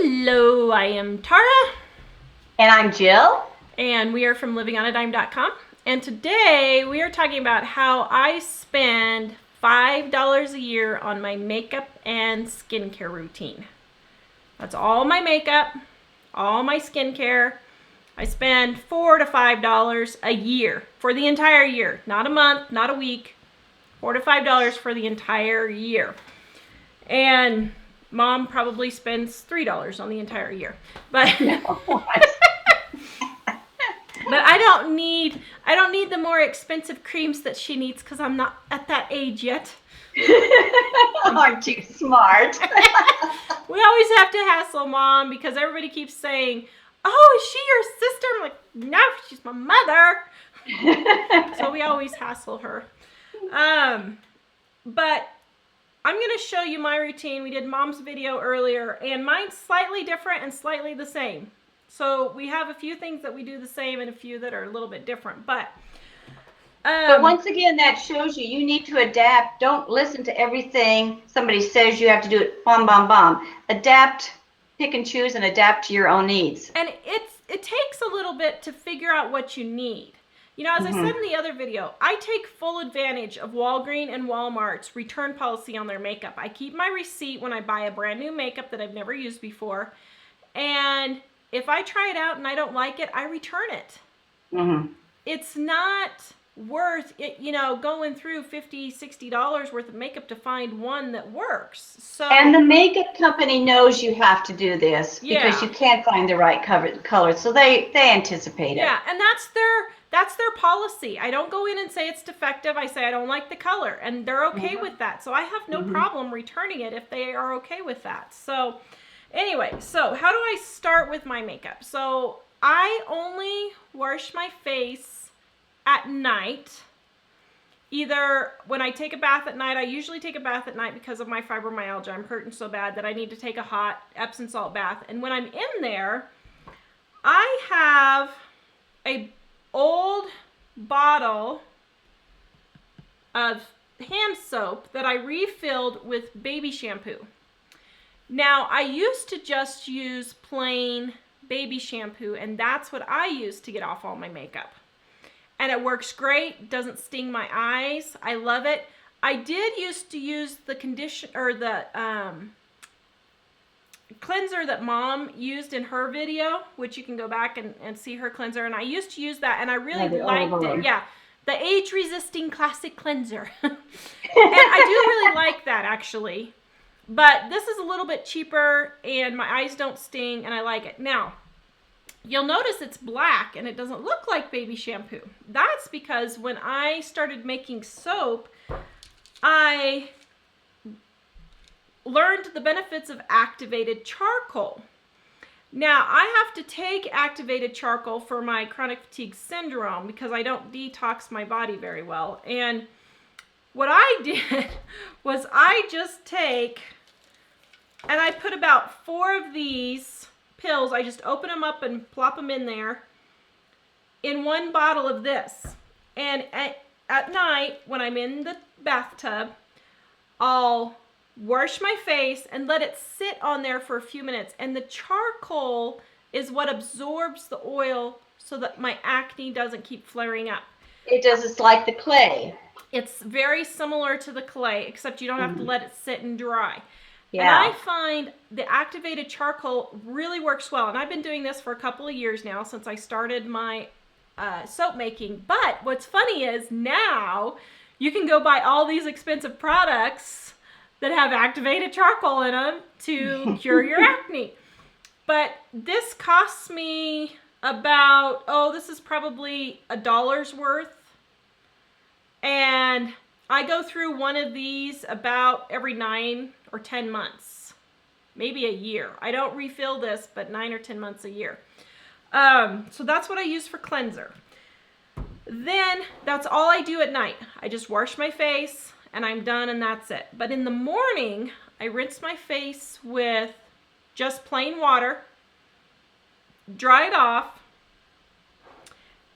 Hello, I am Tara. And I'm Jill. And we are from livingonadime.com. And today we are talking about how I spend $5 a year on my makeup and skincare routine. That's all my makeup, all my skincare. I spend $4 to $5 a year for the entire year. Not a month, not a week. $4 to $5 for the entire year. And Mom probably spends $3 on the entire year. But but I don't need the more expensive creams that she needs because I'm not at that age yet. Aren't you smart? We always have to hassle Mom because everybody keeps saying, "Oh, is she your sister?" I'm like, "No, she's my mother." So we always hassle her. But I'm going to show you my routine. We did Mom's video earlier, and mine's slightly different and slightly the same. So we have a few things that we do the same and a few that are a little bit different. But once again, that shows you need to adapt. Don't listen to everything somebody says you have to do it. Bum, bum, bum. Adapt, pick and choose, and adapt to your own needs. And it takes a little bit to figure out what you need. You know, as I said in the other video, I take full advantage of Walgreens and Walmart's return policy on their makeup. I keep my receipt when I buy a brand new makeup that I've never used before. And if I try it out and I don't like it, I return it. It's not worth it, you know, going through $50, $60 worth of makeup to find one that works. So, and the makeup company knows you have to do this because you can't find the right color. So they anticipate it. Yeah, and that's their policy. I don't go in and say it's defective. I say I don't like the color, and they're okay with that. So I have no problem returning it if they are okay with that. So anyway, so how do I start with my makeup? So I only wash my face at night. Either when I take a bath at night, I usually take a bath at night because of my fibromyalgia. I'm hurting so bad that I need to take a hot Epsom salt bath. And when I'm in there, I have a old bottle of hand soap that I refilled with baby shampoo. Now, I used to just use plain baby shampoo, and that's what I use to get off all my makeup. And it works great, doesn't sting my eyes. I love it. I did used to use the cleanser that Mom used in her video, which you can go back and see her cleanser. And I used to use that, and I really liked it. Yeah, the age-resisting classic cleanser. And I do really like that, actually. But this is a little bit cheaper, and my eyes don't sting, and I like it. Now, you'll notice it's black, and it doesn't look like baby shampoo. That's because when I started making soap, I learned the benefits of activated charcoal. Now, I have to take activated charcoal for my chronic fatigue syndrome because I don't detox my body very well. And what I did was I just take, and I put about 4 of these pills. I just open them up and plop them in there in one bottle of this. And at night, when I'm in the bathtub, I'll wash my face and let it sit on there for a few minutes. And the charcoal is what absorbs the oil so that my acne doesn't keep flaring up. It's like the clay. It's very similar to the clay, except you don't have to let it sit and dry. Yeah. And I find the activated charcoal really works well. And I've been doing this for a couple of years now since I started my soap making. But what's funny is now you can go buy all these expensive products that have activated charcoal in them to cure your acne. But this costs me about, this is probably $1 worth. And I go through one of these about every 9 or 10 months, maybe a year. I don't refill this, but 9 or 10 months a year. So that's what I use for cleanser. Then that's all I do at night. I just wash my face and I'm done, and that's it. But in the morning, I rinse my face with just plain water, dry it off,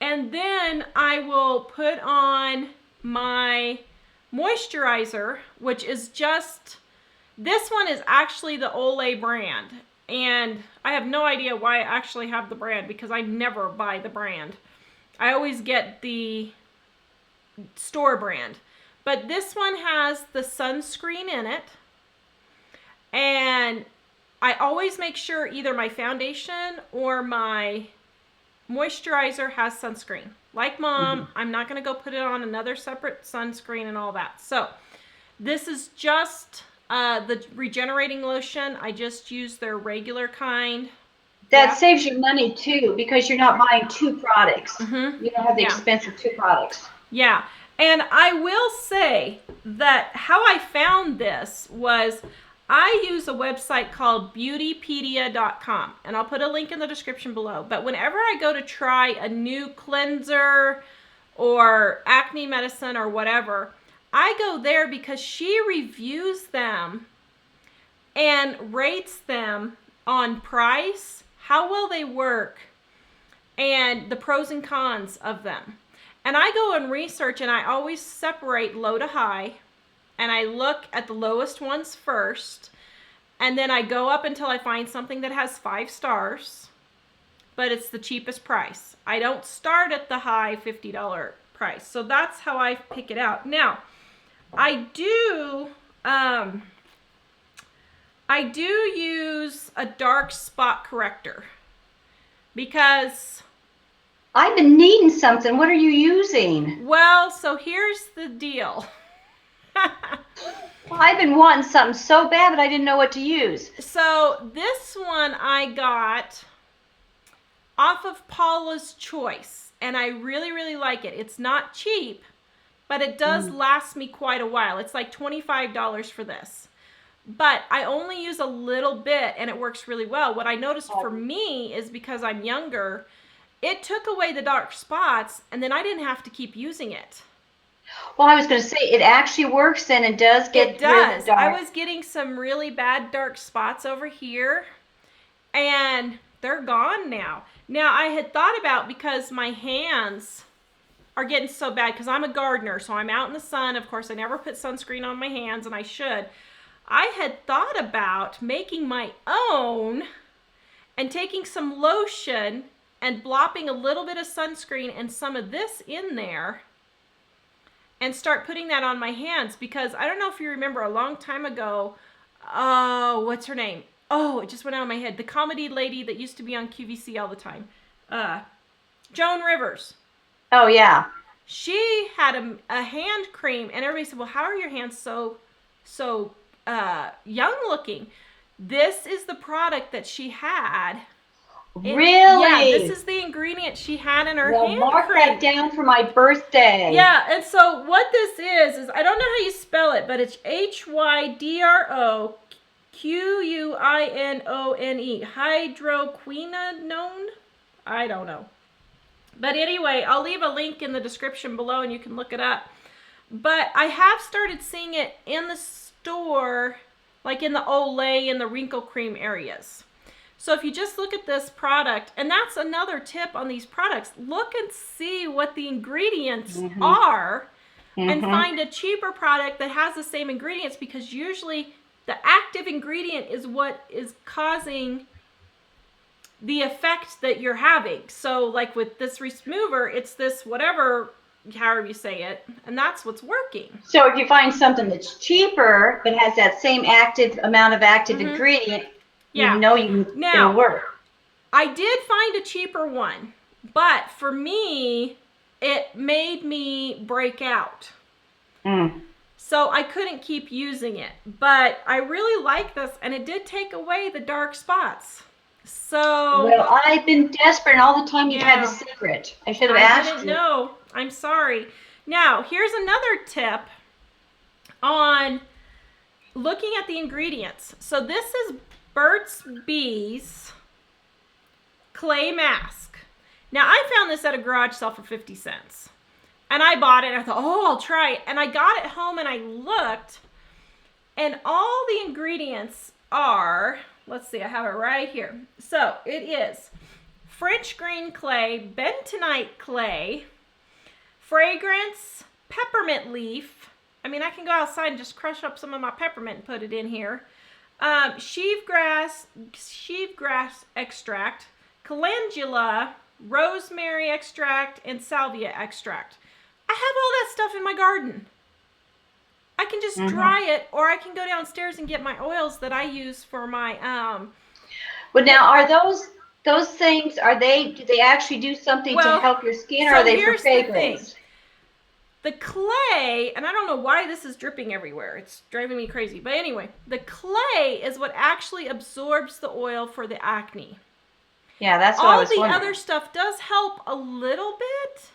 and then I will put on my moisturizer, which is just, this one is actually the Olay brand. And I have no idea why I actually have the brand, because I never buy the brand. I always get the store brand. But this one has the sunscreen in it. And I always make sure either my foundation or my moisturizer has sunscreen. Like Mom, I'm not going to go put it on another separate sunscreen and all that. So this is just the regenerating lotion. I just use their regular kind. That saves you money too, because you're not buying two products. You don't have the expense of two products. Yeah. And I will say that how I found this was I use a website called BeautyPedia.com, and I'll put a link in the description below. But whenever I go to try a new cleanser or acne medicine or whatever, I go there because she reviews them and rates them on price, how well they work, and the pros and cons of them. And I go and research, and I always separate low to high, and I look at the lowest ones first, and then I go up until I find something that has 5 stars, but it's the cheapest price. I don't start at the high $50 price. So that's how I pick it out. Now, I do use a dark spot corrector because I've been needing something. What are you using? Well, so here's the deal. I've been wanting something so bad, but I didn't know what to use. So this one I got off of Paula's Choice, and I really, really like it. It's not cheap, but it does last me quite a while. It's like $25 for this. But I only use a little bit, and it works really well. What I noticed for me is because I'm younger, it took away the dark spots, and then I didn't have to keep using it. Well, I was going to say, it actually works, and it does get rid of dark. I was getting some really bad dark spots over here, and they're gone now. Now, I had thought about, because my hands are getting so bad, because I'm a gardener, so I'm out in the sun. Of course, I never put sunscreen on my hands, and I should. I had thought about making my own and taking some lotion and blopping a little bit of sunscreen and some of this in there and start putting that on my hands, because I don't know if you remember a long time ago, oh, what's her name? Oh, it just went out of my head. The comedy lady that used to be on QVC all the time. Joan Rivers. Oh, yeah. She had a hand cream, and everybody said, well, how are your hands so young looking? This is the product that she had. Really? Yeah, this is the ingredient she had in her hand mark cream. that down for my birthday. Yeah, and so what this is I don't know how you spell it, but it's Hydroquinone. Hydroquinone? I don't know. But anyway, I'll leave a link in the description below and you can look it up. But I have started seeing it in the store, like in the Olay and the wrinkle cream areas. So if you just look at this product, and that's another tip on these products, look and see what the ingredients are and find a cheaper product that has the same ingredients, because usually the active ingredient is what is causing the effect that you're having. So like with this remover, it's this whatever, however you say it, and that's what's working. So if you find something that's cheaper but has that same amount of active ingredient, yeah, you know it'll work. I did find a cheaper one, but for me, it made me break out. So I couldn't keep using it, but I really like this, and it did take away the dark spots. So well, I've been desperate, and all the time you've had the secret. I should have asked you. I didn't know. I'm sorry. Now, here's another tip on looking at the ingredients. So this is Burt's Bees clay mask. Now, I found this at a garage sale for 50 cents. And I bought it, and I thought, oh, I'll try it. And I got it home, and I looked, and all the ingredients are, let's see, I have it right here. So it is French green clay, bentonite clay, fragrance, peppermint leaf. I mean, I can go outside and just crush up some of my peppermint and put it in here. Sheepgrass extract, calendula, rosemary extract, and salvia extract. I have all that stuff in my garden. I can just dry it, or I can go downstairs and get my oils that I use for my But now, are those things, do they actually do something to help your skin, or are they for fragrance? The clay, and I don't know why this is dripping everywhere. It's driving me crazy. But anyway, the clay is what actually absorbs the oil for the acne. Yeah, that's what I was wondering. All the other stuff does help a little bit,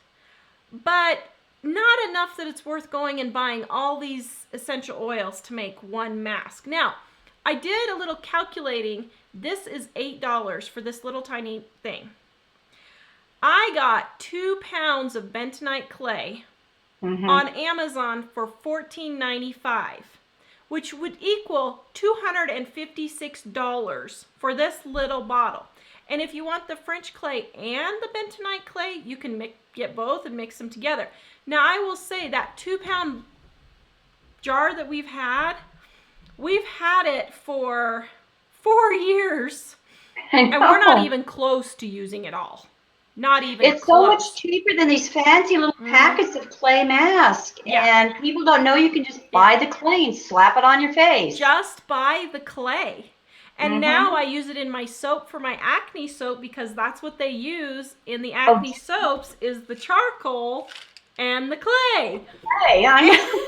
but not enough that it's worth going and buying all these essential oils to make one mask. Now, I did a little calculating. This is $8 for this little tiny thing. I got 2 pounds of bentonite clay on Amazon for $14.95, which would equal $256 for this little bottle. And if you want the French clay and the bentonite clay, you can get both and mix them together. Now, I will say that 2 pound jar that we've had it for 4 years, and we're not even close to using it all. Not even It's close. so much cheaper than these fancy little packets of clay masks. Yeah. And people don't know you can just buy the clay and slap it on your face. Just buy the clay. And now I use it in my soap for my acne soap, because that's what they use in the acne soaps is the charcoal and the clay. Clay, I know.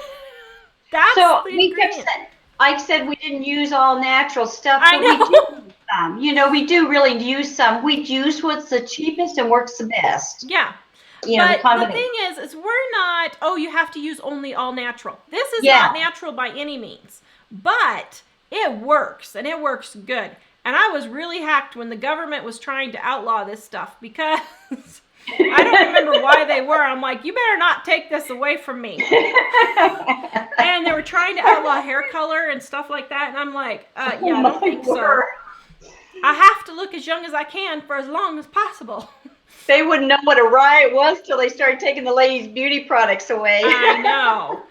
That's so the we kept ingredient. I said we didn't use all natural stuff, but I know. we do use some. You know, we do really use some. We use what's the cheapest and works the best. Yeah. You know, but the thing is we're not, you have to use only all natural. This is not natural by any means, but it works, and it works good. And I was really hacked when the government was trying to outlaw this stuff, because I don't remember why they were. I'm like, you better not take this away from me. And they were trying to outlaw hair color and stuff like that. And I'm like, I don't think so. I have to look as young as I can for as long as possible. They wouldn't know what a riot was till they started taking the ladies' beauty products away. I know.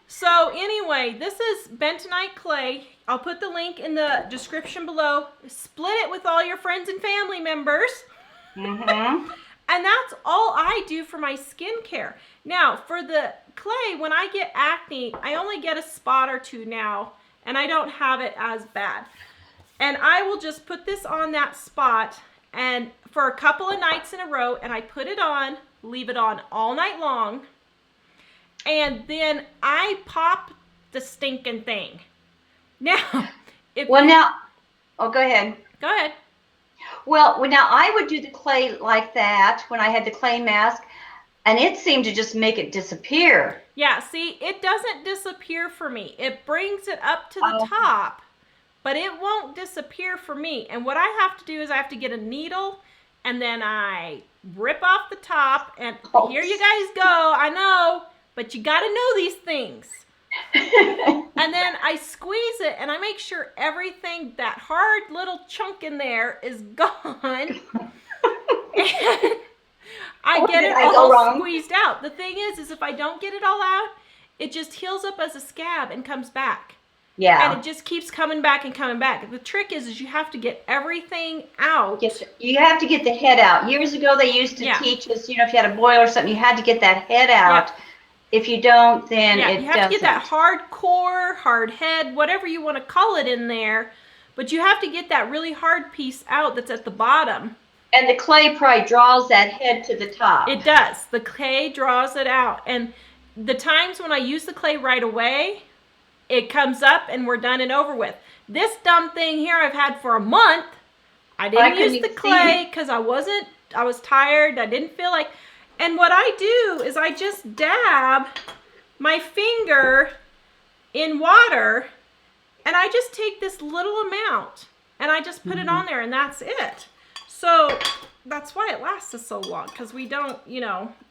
So anyway, this is bentonite clay. I'll put the link in the description below. Split it with all your friends and family members. And that's all I do for my skincare. Now, for the clay, when I get acne, I only get a spot or two now, and I don't have it as bad. And I will just put this on that spot, and for a couple of nights in a row, and I put it on, leave it on all night long, and then I pop the stinking thing. Now, go ahead. Go ahead. Well, now I would do the clay like that when I had the clay mask, and it seemed to just make it disappear. Yeah, see, it doesn't disappear for me. It brings it up to the top, but it won't disappear for me. And what I have to do is I have to get a needle, and then I rip off the top, and here you guys go. I know, but you got to know these things. And then I squeeze it, and I make sure everything, that hard little chunk in there, is gone. And I get it all squeezed out. The thing is if I don't get it all out, it just heals up as a scab and comes back. Yeah. And it just keeps coming back and coming back. The trick is you have to get everything out. Yes, you have to get the head out. Years ago, they used to teach us, if you had a boil or something, you had to get that head out. Yeah. If you don't, then it doesn't. You have to get that hard core, hard head, whatever you want to call it in there. But you have to get that really hard piece out that's at the bottom. And the clay probably draws that head to the top. It does. The clay draws it out. And the times when I use the clay right away, it comes up and we're done and over with. This dumb thing here I've had for a month. I didn't use the clay because I was tired. I didn't feel like... And what I do is I just dab my finger in water, and I just take this little amount and I just put it on there, and that's it. So that's why it lasts us so long, because we don't,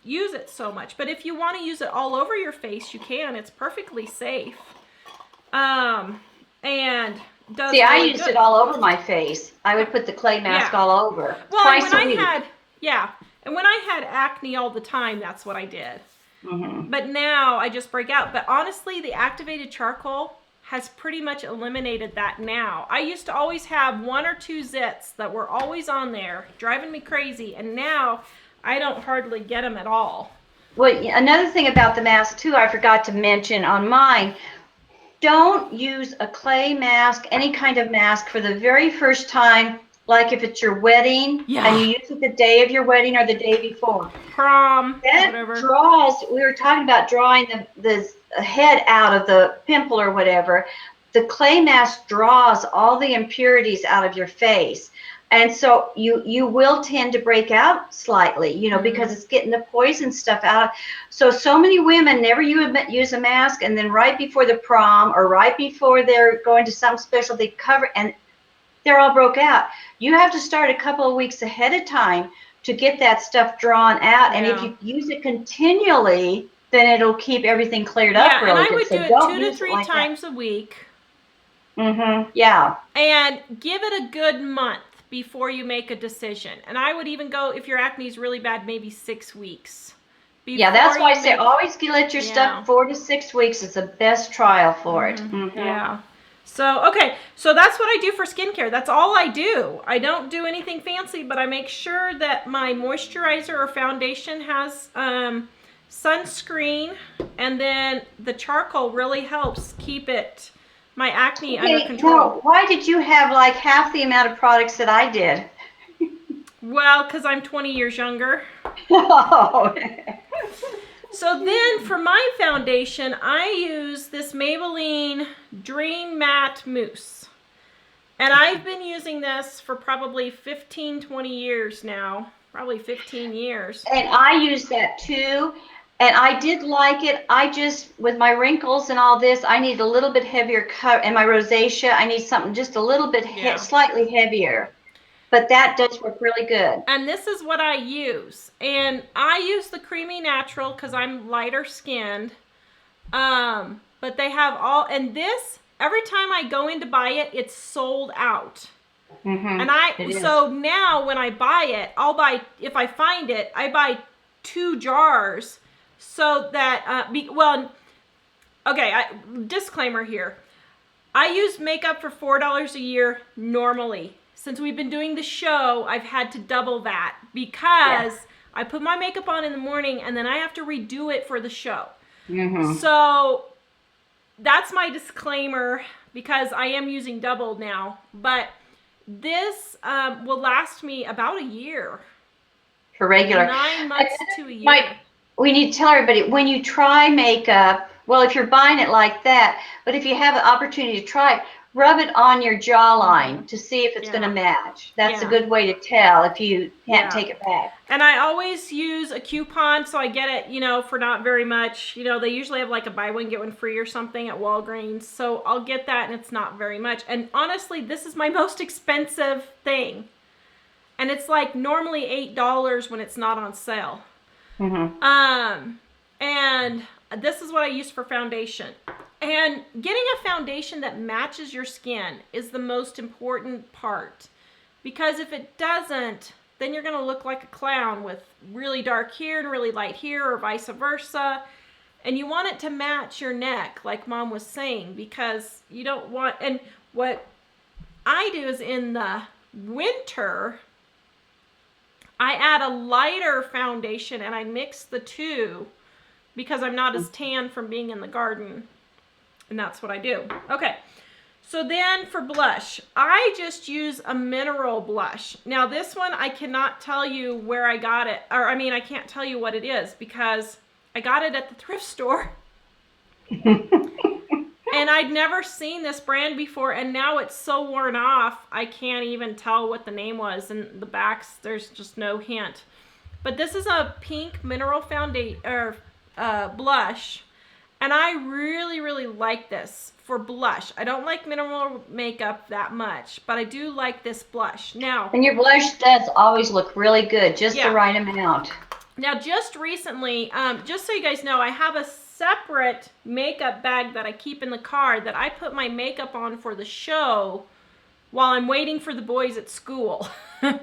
use it so much. But if you want to use it all over your face, you can. It's perfectly safe. And does I used it all over my face. I would put the clay mask all over. Well, twice a week. And when I had acne all the time, that's what I did. But now I just break out. But honestly, the activated charcoal has pretty much eliminated that now. I used to always have 1 or 2 zits that were always on there, driving me crazy, and now I don't hardly get them at all. Well, another thing about the mask too, I forgot to mention on mine, don't use a clay mask, any kind of mask, for the very first time, like if it's your wedding and you use it the day of your wedding or the day before. Prom, that whatever. Draws, we were talking about drawing the head out of the pimple or whatever. The clay mask draws all the impurities out of your face. And so you will tend to break out slightly, you know, because it's getting the poison stuff out. So many women never use a mask, and then right before the prom or right before they're going to some special, they cover, and they're all broke out. You have to start a couple of weeks ahead of time to get that stuff drawn out. And if you use it continually, then it'll keep everything cleared up really good. And I would do it 2 to 3 times a week. Yeah. And give it a good month before you make a decision. And I would even go, if your acne is really bad, maybe 6 weeks. Yeah, that's why I say always let your stuff 4 to 6 weeks. It's the best trial for it. Yeah. So, okay, so that's what I do for skincare. That's all I do. I don't do anything fancy, but I make sure that my moisturizer or foundation has sunscreen, and then the charcoal really helps keep my acne under control. Now, why did you have like half the amount of products that I did? Well, because I'm 20 years younger. So then for my foundation, I use this Maybelline Dream Matte Mousse. And I've been using this for probably 15, 20 years now. Probably 15 years. And I use that too. And I did like it. I just, with my wrinkles and all this, I need a little bit heavier cover. And my rosacea, I need something just a little bit slightly heavier. But that does work really good. And this is what I use. And I use the Creamy Natural because I'm lighter skinned. But they have all, and this, every time I go in to buy it, it's sold out. And so now when I buy it, I'll buy, if I find it, I buy 2 jars so that, disclaimer here. I use makeup for $4 a year normally. Since we've been doing the show, I've had to double that because I put my makeup on in the morning and then I have to redo it for the show. So that's my disclaimer because I am using double now. But this will last me about a year. For regular. 9 months to a year. We need to tell everybody, when you try makeup, well, if you're buying it like that, but if you have an opportunity to try it, rub it on your jawline to see if it's going to match. That's a good way to tell if you can't take it back. And I always use a coupon, so I get it, for not very much. They usually have like a buy one, get one free or something at Walgreens. So I'll get that, and it's not very much. And honestly, this is my most expensive thing. And it's like normally $8 when it's not on sale. And this is what I use for foundation. And getting a foundation that matches your skin is the most important part. Because if it doesn't, then you're going to look like a clown with really dark here and really light here, or vice versa. And you want it to match your neck, like Mom was saying, because you don't want, and what I do is in the winter, I add a lighter foundation and I mix the two because I'm not as tan from being in the garden. And that's what I do. Okay, so then for blush, I just use a mineral blush. Now this one, I cannot tell you where I got it. I can't tell you what it is because I got it at the thrift store. And I'd never seen this brand before, and now it's so worn off, I can't even tell what the name was. And the backs, there's just no hint. But this is a pink mineral blush. And I really, really like this for blush. I don't like mineral makeup that much, but I do like this blush. Now, and your blush does always look really good, just the right amount. Now, just recently, just so you guys know, I have a separate makeup bag that I keep in the car that I put my makeup on for the show while I'm waiting for the boys at school. And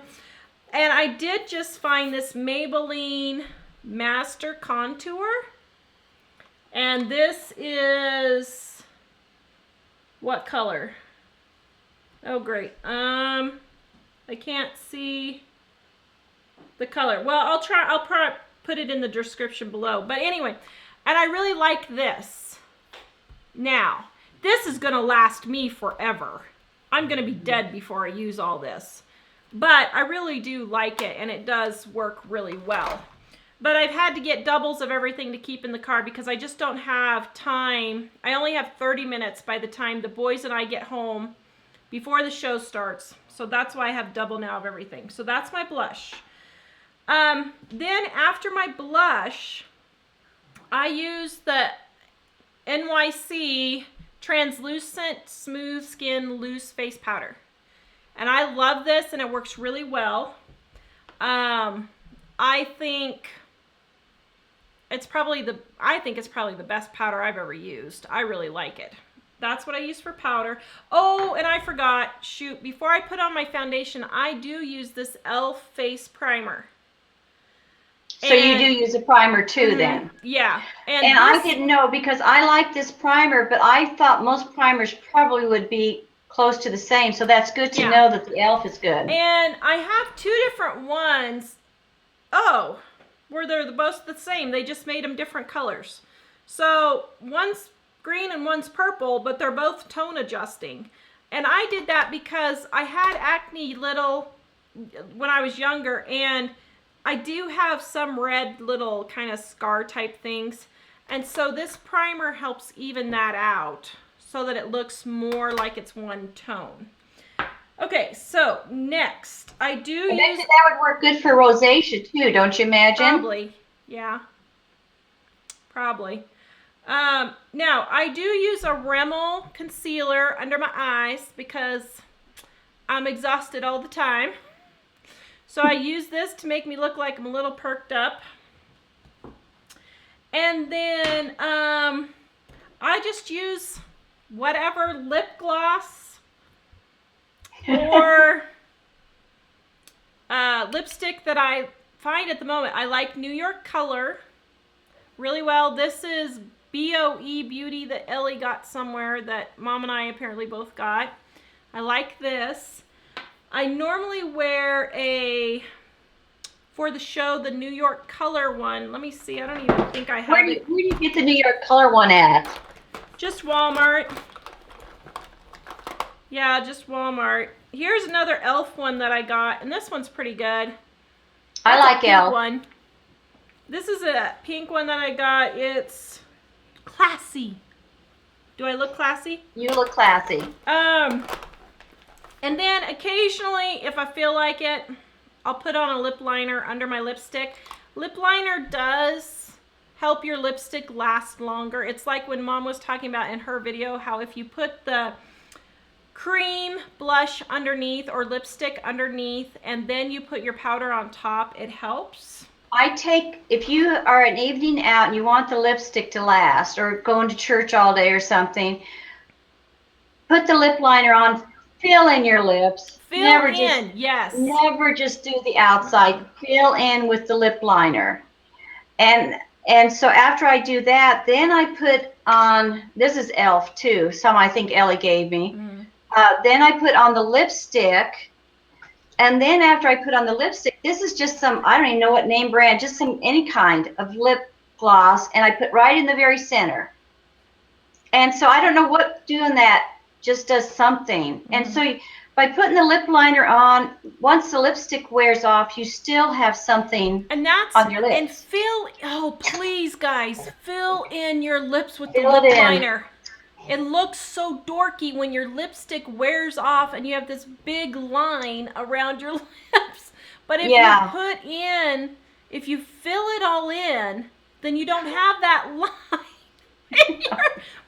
I did just find this Maybelline Master Contour. And this is What color? Oh, great. I can't see the color. Well, I'll probably put it in the description below. But anyway, and I really like this. Now, this is going to last me forever. I'm going to be dead before I use all this. But I really do like it, and it does work really well. But I've had to get doubles of everything to keep in the car because I just don't have time. I only have 30 minutes by the time the boys and I get home before the show starts. So that's why I have double now of everything. So that's my blush. Then after my blush, I use the NYC Translucent Smooth Skin Loose Face Powder. And I love this, and it works really well. I think it's probably the best powder I've ever used. I really like it. That's what I use for powder. Oh, and I forgot, shoot, before I put on my foundation, I do use this e.l.f. face primer. So you do use a primer too, then? Yeah. And I didn't know, because I like this primer, but I thought most primers probably would be close to the same. So that's good to know that the e.l.f. is good. And I have two different ones. Oh, where they're both the same. They just made them different colors. So one's green and one's purple, but they're both tone adjusting. And I did that because I had acne when I was younger, and I do have some red little kind of scar type things. And so this primer helps even that out so that it looks more like it's one tone. Okay, so next, I do use... that would work good for rosacea too, don't you imagine? Probably, yeah. Probably. Now, I do use a Remmel Concealer under my eyes because I'm exhausted all the time. So I use this to make me look like I'm a little perked up. And then I just use whatever lip gloss or lipstick that I find at the moment. I like New York Color really well. This is BOE Beauty that Ellie got somewhere that Mom and I apparently both got. I like this. I normally wear for the show, the New York Color one. Let me see. I don't even think I have it. Where do you get the New York Color one at? Just Walmart. Yeah, just Walmart. Here's another e.l.f. one that I got, and this one's pretty good. I like e.l.f. one. This is a pink one that I got. It's classy. Do I look classy? You look classy. And then occasionally, if I feel like it, I'll put on a lip liner under my lipstick. Lip liner does help your lipstick last longer. It's like when Mom was talking about in her video how if you put the cream blush underneath or lipstick underneath and then you put your powder on top, it helps. If you are an evening out and you want the lipstick to last, or going to church all day or something, put the lip liner on, fill in your lips. Yes. Never just do the outside. Fill in with the lip liner. And so after I do that, then I put on, this is e.l.f. too, some I think Ellie gave me. Then I put on the lipstick. And then after I put on the lipstick, this is just some, I don't even know what name brand, just any kind of lip gloss, and I put right in the very center. And so I don't know what doing that just does something. And so by putting the lip liner on, once the lipstick wears off, you still have something on your lips. And please guys, fill in your lips with the lip liner. It looks so dorky when your lipstick wears off and you have this big line around your lips. But if you fill it all in, then you don't have that line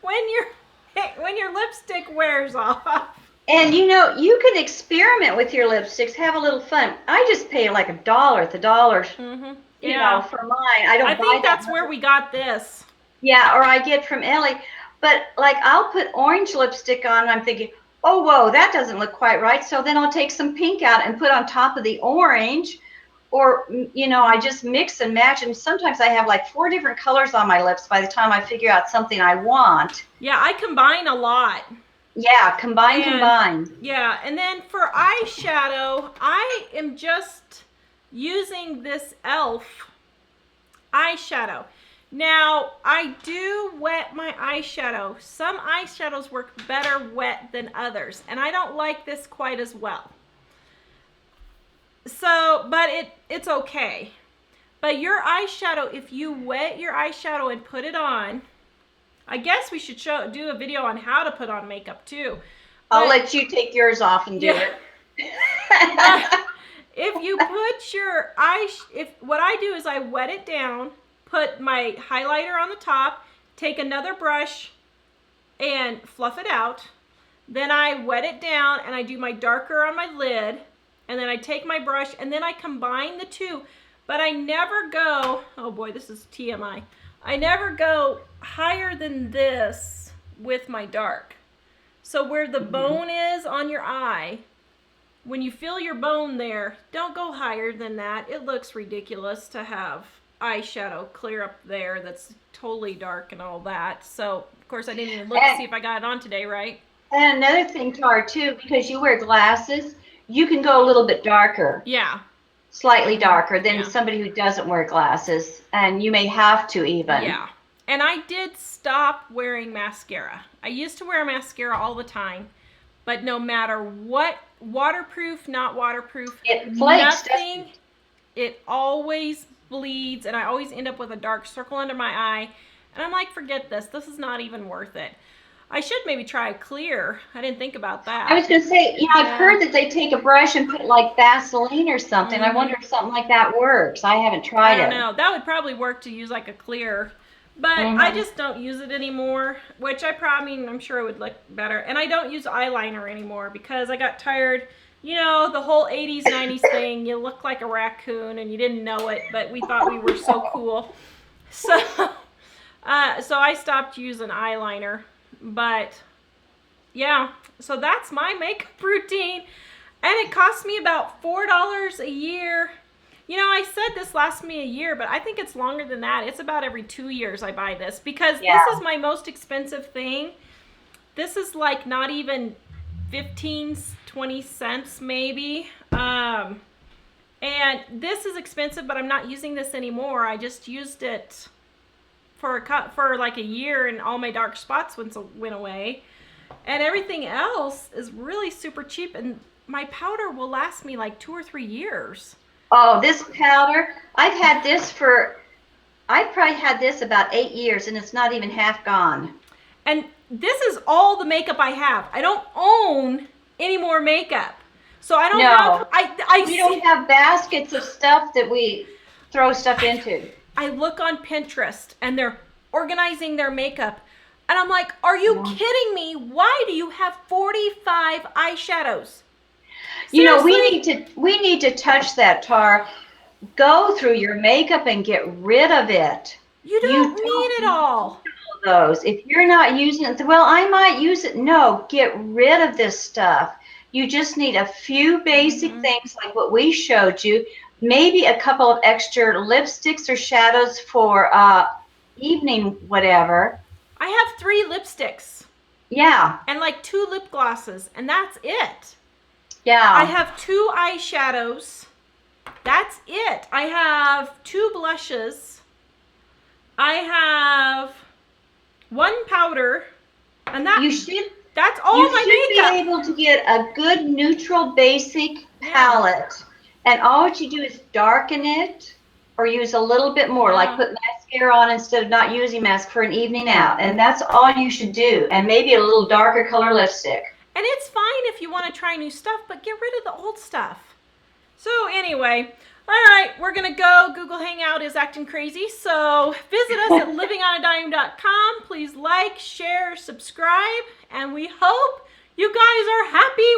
when your lipstick wears off. And you can experiment with your lipsticks, have a little fun. I just pay like $1 at the dollar, you know, for mine. I think that's where we got this. Yeah, or I get from Ellie. But like I'll put orange lipstick on and I'm thinking, oh, whoa, that doesn't look quite right. So then I'll take some pink out and put on top of the orange, or, I just mix and match. And sometimes I have like 4 different colors on my lips by the time I figure out something I want. Yeah, I combine a lot. Yeah, combine. Yeah, and then for eyeshadow, I am just using this e.l.f. eyeshadow. Now, I do wet my eyeshadow. Some eyeshadows work better wet than others, and I don't like this quite as well. So, but it's okay. But your eyeshadow, if you wet your eyeshadow and put it on, I guess we should do a video on how to put on makeup too. I'll let you take yours off and do it. If you put your what I do is I wet it down, put my highlighter on the top, take another brush and fluff it out. Then I wet it down and I do my darker on my lid. And then I take my brush and then I combine the two. But I never go, oh boy, this is TMI. I never go higher than this with my dark. So where the bone is on your eye, when you feel your bone there, don't go higher than that. It looks ridiculous to have eyeshadow clear up there that's totally dark and all that. So, of course, I didn't even look to see if I got it on today, right? And another thing, Tara, too, because you wear glasses, you can go a little bit darker. Yeah. Slightly darker than somebody who doesn't wear glasses, and you may have to even. Yeah. And I did stop wearing mascara. I used to wear mascara all the time, but no matter what, waterproof, not waterproof, it flakes, nothing, it always bleeds, and I always end up with a dark circle under my eye, and I'm like, forget this. This is not even worth it. I should maybe try a clear. I didn't think about that. I was going to say, I've heard that they take a brush and put like Vaseline or something. I wonder if something like that works. I haven't tried it. I don't know. That would probably work to use like a clear, but I just don't use it anymore, which I'm sure it would look better. And I don't use eyeliner anymore because I got tired. You know, the whole 80s, 90s thing, you look like a raccoon and you didn't know it, but we thought we were so cool. So, so I stopped using eyeliner. But yeah, so that's my makeup routine, and it cost me about $4 a year. You know, I said this lasts me a year, but I think it's longer than that. It's about every 2 years I buy this because this is my most expensive thing. This is like not even 15, 20 cents maybe. And this is expensive, but I'm not using this anymore. I just used it for like a year, and all my dark spots went away, and everything else is really super cheap, and my powder will last me like 2 or 3 years. Oh, this powder, I've probably had this about 8 years, and it's not even half gone. And this is all the makeup I have. I don't own any more makeup, so I don't have. We don't have baskets of stuff that we throw stuff into. I look on Pinterest and they're organizing their makeup, and I'm like, are you kidding me? Why do you have 45 eyeshadows? Seriously? You know, we need to touch that, Tara. Go through your makeup and get rid of it. You don't need it all. Those. If you're not using it, well, I might use it. No, get rid of this stuff. You just need a few basic things like what we showed you. Maybe a couple of extra lipsticks or shadows for evening whatever. I have 3 lipsticks. Yeah. And like 2 lip glosses, and that's it. Yeah. I have 2 eyeshadows. That's it. I have 2 blushes. I have 1 powder, and that's all my makeup. You should be able to get a good neutral basic palette. And all what you do is darken it or use a little bit more, like put mascara on instead of not using mascara for an evening out. And that's all you should do. And maybe a little darker color lipstick. And it's fine if you want to try new stuff, but get rid of the old stuff. So anyway, all right, we're going to go. Google Hangout is acting crazy. So visit us at livingonadime.com. Please like, share, subscribe. And we hope you guys are happy